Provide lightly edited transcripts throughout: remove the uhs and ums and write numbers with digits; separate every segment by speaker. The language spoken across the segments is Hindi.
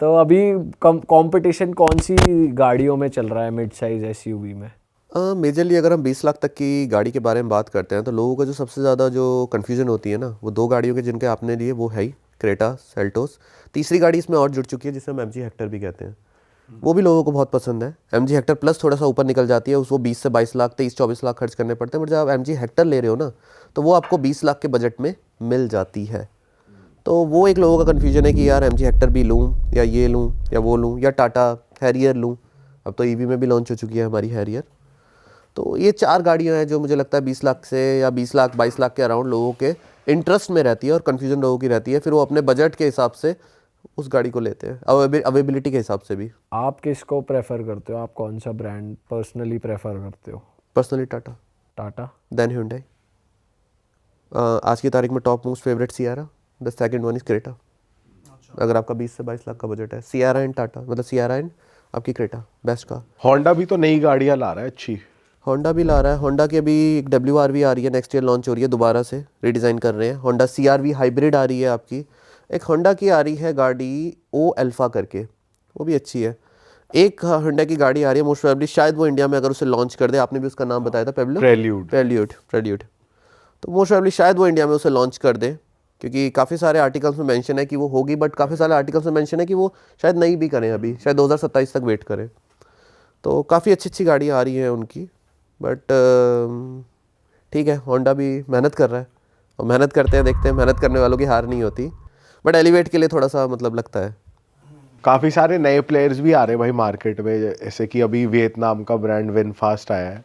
Speaker 1: तो अभी कंपटीशन कौन सी गाड़ियों में चल रहा है मिड साइज एसयूवी में?
Speaker 2: मेजरली अगर हम 20 लाख तक की गाड़ी के बारे में बात करते हैं तो लोगों का जो सबसे ज़्यादा जो कन्फ्यूजन होती है ना, वो दो गाड़ियों के जिनके आपने लिए वो है ही क्रेटा, सेल्टोस। तीसरी गाड़ी इसमें और जुड़ चुकी है जिसे हम एमजी हेक्टर भी कहते हैं, वो भी लोगों को बहुत पसंद है। एमजी हेक्टर प्लस थोड़ा सा ऊपर निकल जाती है, उसको 20 से 22 लाख 23-24 लाख खर्च करने पड़ते हैं, बट जब आप एमजी हेक्टर ले रहे हो ना तो वो आपको 20 लाख के बजट में मिल जाती है। तो वो एक लोगों का कन्फ्यूजन है कि यार एमजी हेक्टर भी लूँ या ये लूँ या वो लूँ या टाटा हैरियर लूँ। अब तो ईवी में भी लॉन्च हो चुकी है हमारी हैरियर। तो ये चार गाड़ियां हैं जो मुझे लगता है 20 लाख से या 20 लाख 22 लाख के अराउंड लोगों के इंटरेस्ट में रहती है और कन्फ्यूजन लोगों की रहती है। फिर वो अपने बजट के हिसाब से उस गाड़ी को लेते हैं, अवेबिलिटी के हिसाब से भी।
Speaker 1: आप किसको प्रेफर करते हो? आप कौन सा ब्रांड पर्सनली प्रेफर करते हो?
Speaker 2: Personally Tata,
Speaker 1: Tata,
Speaker 2: then Hyundai। आज की तारीख में top most favourite Sierra, the second one is Creta. अगर आपका 20 से 22 लाख का बजट है, सियारा एंड टाटा, मतलब सियारा एंड आपकी क्रेटा बेस्ट का।
Speaker 3: होंडा भी तो नई गाड़ियां ला रहा है अच्छी।
Speaker 2: होंडा भी ला रहा है। होंडा की अभी एक WRV आ रही है, नेक्स्ट ईयर लॉन्च हो रही है, दोबारा से रीडिज़ाइन कर रहे हैं। होंडा CRV हाइब्रिड आ रही है आपकी। एक होंडा की आ रही है गाड़ी ओ अल्फा करके, वो भी अच्छी है। एक होंडा की गाड़ी आ रही है, मोस्ट प्रोबेबली शायद वो इंडिया में अगर उसे लॉन्च कर दे, आपने भी उसका नाम बताया था, प्रेल्यूड। तो मोस्ट प्रोबेबली शायद वो इंडिया में उसे लॉन्च कर दे, क्योंकि काफ़ी सारे आर्टिकल्स में मेंशन है कि वो होगी, बट काफ़ी सारे आर्टिकल्स में मेंशन है कि वो शायद नहीं भी करें, अभी शायद 2027 तक वेट करें। तो काफ़ी अच्छी अच्छी गाड़ियाँ आ रही हैं उनकी। बट ठीक है, होंडा भी मेहनत कर रहा है और मेहनत करते हैं, देखते हैं, मेहनत करने वालों की हार नहीं होती। बट एलिवेट के लिए थोड़ा सा मतलब लगता है।
Speaker 3: काफी सारे नए प्लेयर्स भी आ रहे हैं भाई मार्केट में, जैसे कि अभी वियतनाम का ब्रांड विनफास्ट आया है,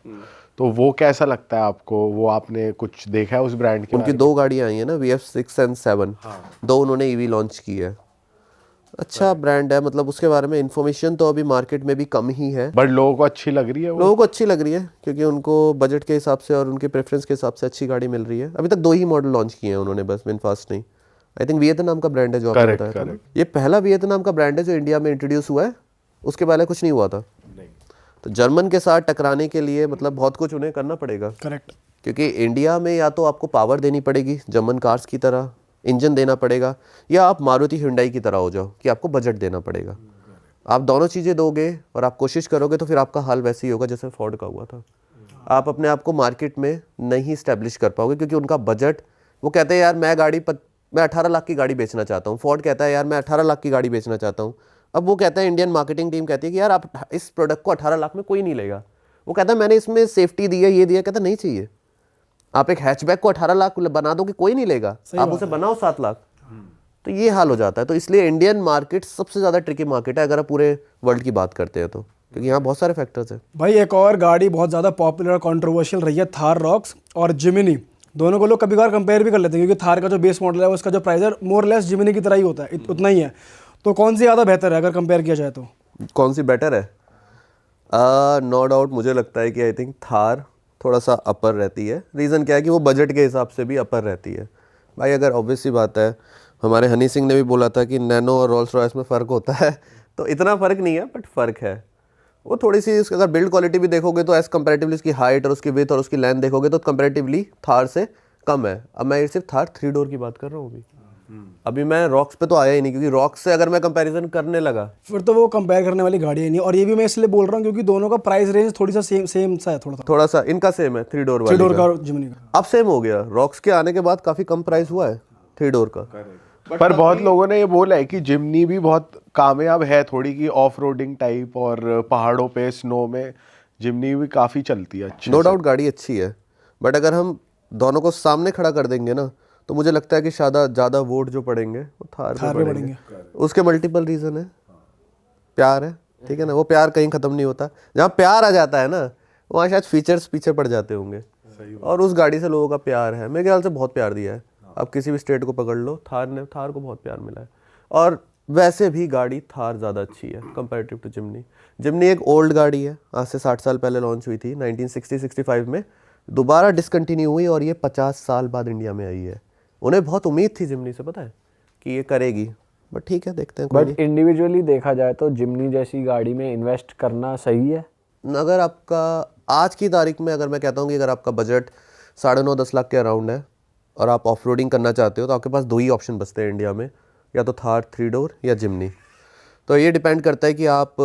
Speaker 3: तो वो कैसा लगता है आपको? वो आपने कुछ देखा है उस ब्रांड के
Speaker 2: उनकी
Speaker 3: बारे
Speaker 2: दो गाड़ियाँ आई हैं ना, VF6 एंड 7। दो उन्होंने ईवी लॉन्च की है। अच्छा ब्रांड है, मतलब उसके बारे में इंफॉर्मेशन तो अभी मार्केट में भी कम ही है,
Speaker 3: बट लोगों को अच्छी लग रही है वो।
Speaker 2: लोगों को अच्छी लग रही है क्योंकि उनको बजट के हिसाब से और उनके प्रेफरेंस के हिसाब से अच्छी गाड़ी मिल रही है। अभी तक दो ही मॉडल लॉन्च किए हैं उन्होंने बस, विनफास्ट नहीं। आई थिंक वियतनाम का ब्रांड है जो आपने
Speaker 3: करेक्ट
Speaker 2: बताया था ना?
Speaker 3: करेक्ट।
Speaker 2: ये पहला वियतनाम का ब्रांड है जो इंडिया में इंट्रोड्यूस हुआ है, उसके पहले कुछ नहीं हुआ था। तो जर्मन के साथ टकराने के लिए मतलब बहुत कुछ उन्हें करना पड़ेगा।
Speaker 4: करेक्ट।
Speaker 2: क्योंकि इंडिया में या तो आपको पावर देनी पड़ेगी जर्मन कार्स की तरह, इंजन देना पड़ेगा, या आप मारुति हुंडई की तरह हो जाओ कि आपको बजट देना पड़ेगा। आप दोनों चीज़ें दोगे और आप कोशिश करोगे तो फिर आपका हाल वैसे ही होगा जैसे फोर्ड का हुआ था। आप अपने आप को मार्केट में नहीं इस्टेब्लिश कर पाओगे क्योंकि उनका बजट, वो कहते हैं यार मैं 18 लाख की गाड़ी बेचना चाहता हूँ। फोर्ड कहता है यार मैं 18 लाख की गाड़ी बेचना चाहता हूँ। अब वो कहता है, इंडियन मार्केटिंग टीम कहती है कि यार आप इस प्रोडक्ट को 18 लाख में कोई नहीं लेगा। वो कहता है मैंने इसमें सेफ्टी दी है, ये दिया, कहता नहीं चाहिए। आप एक हैचबैक को 18 लाख बना दो कि कोई नहीं लेगा, आप उसे बनाओ 7 लाख। तो ये हाल हो जाता है। तो इसलिए इंडियन मार्केट सबसे ज़्यादा ट्रिकी मार्केट है अगर आप पूरे वर्ल्ड की बात करते हैं तो, क्योंकि यहाँ बहुत सारे फैक्टर्स हैं।
Speaker 4: भाई एक और गाड़ी बहुत ज़्यादा पॉपुलर और कंट्रोवर्शियल रही है, थार रॉक्स और जिमिनी। दोनों को लोग कभी कभार कंपेयर भी कर लेते हैं क्योंकि थार का जो बेस मॉडल है उसका जो प्राइस है मोर लेस जिमिनी की तरह ही होता है, उतना ही है। तो कौन सी ज़्यादा बेहतर है अगर कंपेयर किया जाए तो?
Speaker 2: कौन सी बेटर है? नो डाउट मुझे लगता है कि आई थिंक थार थोड़ा सा अपर रहती है। रीज़न क्या है कि वो बजट के हिसाब से भी अपर रहती है। भाई अगर ऑब्वियस सी बात है, हमारे हनी सिंह ने भी बोला था कि नैनो और रोल्स रॉयस में फ़र्क होता है, तो इतना फ़र्क नहीं है बट फ़र्क है। वो थोड़ी सी अगर बिल्ड क्वालिटी भी देखोगे तो एज़ कंपेरेटिवली उसकी हाइट और उसकी विड्थ और उसकी लेंथ देखोगे तो कंपेरेटिवली थार से कम है। अब मैं सिर्फ थार 3 डोर की बात कर रहा हूँ अभी मैं रॉक्स पे तो आया ही नहीं, क्योंकि रॉक्स से अगर मैं कंपैरिजन करने लगा
Speaker 4: फिर तो वो कंपेयर करने वाली गाड़ी ही नहीं। और ये भी मैं इसलिए बोल रहा हूँ क्योंकि दोनों का प्राइस रेंज थोड़ी सा सेम सा है,
Speaker 2: थोड़ा सा इनका सेम है 3 डोर
Speaker 4: 3
Speaker 2: वाली
Speaker 4: डोर
Speaker 2: का।
Speaker 4: का जिमिनी का
Speaker 2: अब सेम हो गया, रॉक्स के आने के बाद काफ़ी कम प्राइस हुआ है 3 डोर का।
Speaker 3: पर बहुत लोगों ने ये बोला है कि जिमनी भी बहुत कामयाब है थोड़ी, की ऑफ रोडिंग टाइप और पहाड़ों पे स्नो में जिमनी भी काफ़ी चलती है अच्छे।
Speaker 2: नो डाउट गाड़ी अच्छी है, बट अगर हम दोनों को सामने खड़ा कर देंगे ना तो मुझे लगता है कि ज़्यादा वोट जो पड़ेंगे वो थार पे पड़ेंगे। उसके मल्टीपल रीज़न है। प्यार है, ठीक है ना, वो प्यार कहीं ख़त्म नहीं होता। जहाँ प्यार आ जाता है ना वहाँ शायद फीचर्स पीछे पड़ जाते होंगे, और उस गाड़ी से लोगों का प्यार है, मेरे ख्याल से बहुत प्यार दिया है। आप किसी भी स्टेट को पकड़ लो, थार को बहुत प्यार मिला है। और वैसे भी गाड़ी थार ज़्यादा अच्छी है कंपैरेटिव टू जिमनी। जिमनी एक ओल्ड गाड़ी है, आज से 60 साल पहले लॉन्च हुई थी 1960-65 में, दोबारा डिसकंटिन्यू हुई और ये 50 साल बाद इंडिया में आई है। उन्हें बहुत उम्मीद थी जिमनी से, पता है कि ये करेगी, बट ठीक है देखते हैं।
Speaker 1: बट इंडिविजुअली देखा जाए तो जिमनी जैसी गाड़ी में इन्वेस्ट करना सही है?
Speaker 2: अगर आपका आज की तारीख में, अगर मैं कहता हूँ कि अगर आपका बजट 9.5-10 लाख के अराउंड है और आप ऑफ रोडिंग करना चाहते हो तो आपके पास दो ही ऑप्शन बचते हैं इंडिया में, या तो थार 3 डोर या जिमनी। तो ये डिपेंड करता है कि आप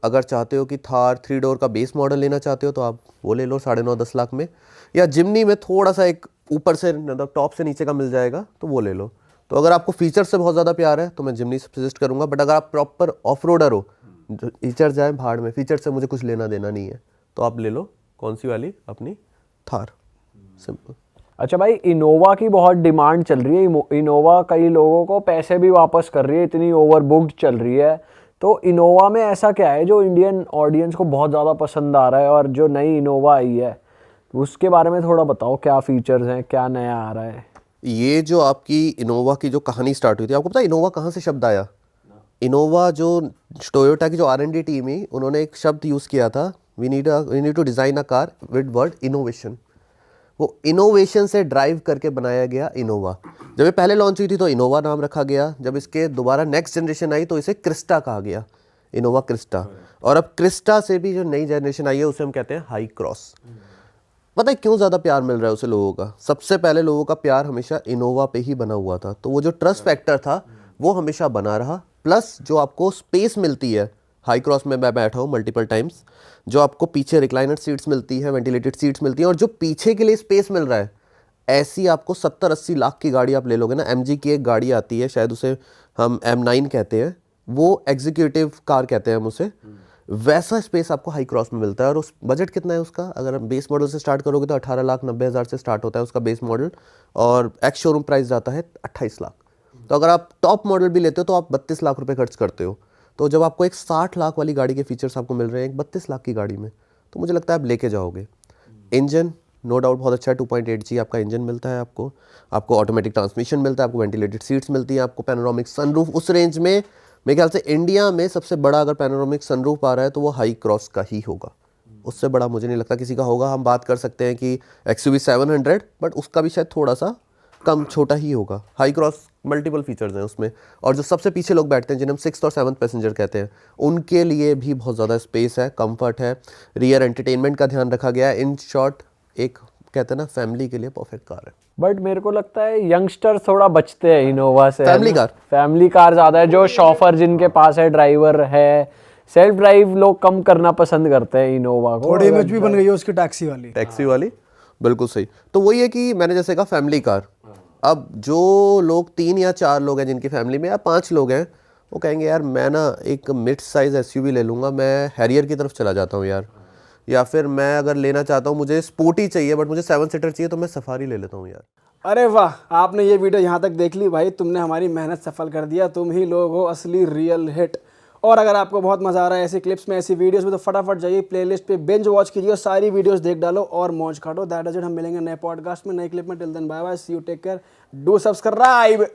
Speaker 2: अगर चाहते हो कि थार 3 डोर का बेस मॉडल लेना चाहते हो तो आप वो ले लो 9.5-10 लाख में, या जिमनी में थोड़ा सा एक ऊपर से मतलब टॉप से नीचे का मिल जाएगा तो वो ले लो। तो अगर आपको फीचर से बहुत ज़्यादा प्यार है तो मैं जिमनी सजेस्ट करूँगा, बट अगर आप प्रॉपर ऑफ रोडर हो, फीचर जाए भाड़ में, फीचर से मुझे कुछ लेना देना नहीं है, तो आप ले लो कौन सी वाली, अपनी थार, सिंपल।
Speaker 1: अच्छा भाई, इनोवा की बहुत डिमांड चल रही है। इनोवा कई लोगों को पैसे भी वापस कर रही है, इतनी ओवर बुक्ड चल रही है। तो इनोवा में ऐसा क्या है जो इंडियन ऑडियंस को बहुत ज़्यादा पसंद आ रहा है, और जो नई इनोवा आई है उसके बारे में थोड़ा बताओ, क्या फीचर्स हैं, क्या नया आ रहा है?
Speaker 2: ये जो आपकी इनोवा की जो कहानी स्टार्ट हुई थी, आपको पता है इनोवा कहाँ से शब्द आया? इनोवा जो टोयोटा की जो R&D टीम है, उन्होंने एक शब्द यूज़ किया था, we need to design a car with word innovation. वो इनोवेशन से ड्राइव करके बनाया गया इनोवा। जब ये पहले लॉन्च हुई थी तो इनोवा नाम रखा गया, जब इसके दोबारा नेक्स्ट जनरेशन आई तो इसे क्रिस्टा कहा गया, इनोवा क्रिस्टा। और अब क्रिस्टा से भी जो नई जनरेशन आई है उसे हम कहते हैं हाई क्रॉस। पता है क्यों ज़्यादा प्यार मिल रहा है उसे लोगों का? सबसे पहले लोगों का प्यार हमेशा इनोवा पे ही बना हुआ था, तो वो जो ट्रस्ट फैक्टर था वो हमेशा बना रहा। प्लस जो आपको स्पेस मिलती है, हाई क्रॉस में मैं बैठा हूँ मल्टीपल टाइम्स, जो आपको पीछे रिक्लाइनर सीट्स मिलती है, वेंटिलेटेड सीट्स मिलती हैं, और जो पीछे के लिए स्पेस मिल रहा है, ऐसी आपको 70-80 लाख की गाड़ी आप ले लोगे ना। MG की एक गाड़ी आती है, शायद उसे हम M9 कहते हैं, वो एग्जीक्यूटिव कार कहते हैं हम उसे, वैसा स्पेस आपको हाई क्रॉस में मिलता है। और उस बजट कितना है उसका? अगर आप बेस मॉडल से स्टार्ट करोगे तो 18,90,000 से स्टार्ट होता है उसका बेस मॉडल, और एक्स शोरूम प्राइस जाता है 28 लाख। तो अगर आप टॉप मॉडल भी लेते हो तो आप 32 लाख रुपए खर्च करते हो। तो जब आपको एक 60 लाख वाली गाड़ी के फीचर्स आपको मिल रहे हैं एक 32 लाख की गाड़ी में, तो मुझे लगता है आप लेके जाओगे। इंजन नो डाउट बहुत अच्छा है, 2.8G आपका इंजन मिलता है आपको ऑटोमेटिक ट्रांसमिशन मिलता है, आपको वेंटिलेटेड सीट्स मिलती हैं, आपको पैनोरामिक सनरूफ। उस रेंज में मेरे ख्याल से इंडिया में सबसे बड़ा अगर पैनोरामिक सनरूफ आ रहा है तो वो हाई क्रॉस का ही होगा, उससे बड़ा मुझे नहीं लगता किसी का होगा। हम बात कर सकते हैं कि XUV 700, बट उसका भी शायद थोड़ा सा कम छोटा ही होगा। हाई क्रॉस मल्टीपल फीचर्स हैं उसमें, और जो सबसे पीछे लोग बैठते हैं जिन्हें हम 6th और 7th पैसेंजर कहते हैं, उनके लिए भी बहुत ज़्यादा स्पेस है, कंफर्ट है, रियर एंटरटेनमेंट का ध्यान रखा गया है। इन शॉर्ट एक कहते हैं ना फैमिली के लिए परफेक्ट कार है।
Speaker 1: बट मेरे को लगता है यंगस्टर थोड़ा बचते हैं इनोवा से।
Speaker 2: फैमिली
Speaker 1: कार ज़्यादा है, जो शॉफर जिनके पास है, ड्राइवर है, सेल्फ ड्राइव लोग कम करना पसंद करते हैं इनोवा को।
Speaker 4: थोड़ी इमेज भी बन गई है उसकी टैक्सी वाली।
Speaker 2: बिल्कुल सही। तो वही है कि मैंने जैसे कहा फैमिली कार, अब जो लोग 3 या 4 लोग हैं जिनकी फैमिली में, या 5 लोग हैं, वो कहेंगे यार मैं ना एक मिड साइज़ SUV ले लूँगा, मैं हैरियर की तरफ चला जाता हूँ यार, या फिर मैं अगर लेना चाहता हूँ मुझे स्पोर्टी चाहिए बट मुझे 7 सीटर चाहिए तो मैं सफारी ले लेता हूँ यार।
Speaker 4: अरे वाह, आपने ये वीडियो यहाँ तक देख ली भाई, तुमने हमारी मेहनत सफल कर दिया। तुम ही लोग हो असली रियल हिट। और अगर आपको बहुत मज़ा आ रहा है ऐसी क्लिप्स में, ऐसी वीडियोस में, तो फटाफट जाइए प्लेलिस्ट पे, बिंज वॉच कीजिए और सारी वीडियोस देख डालो और मौज काटो। That is it. हम मिलेंगे नए पॉडकास्ट में, नए क्लिप में। Till then bye bye, see you, take care, do subscribe.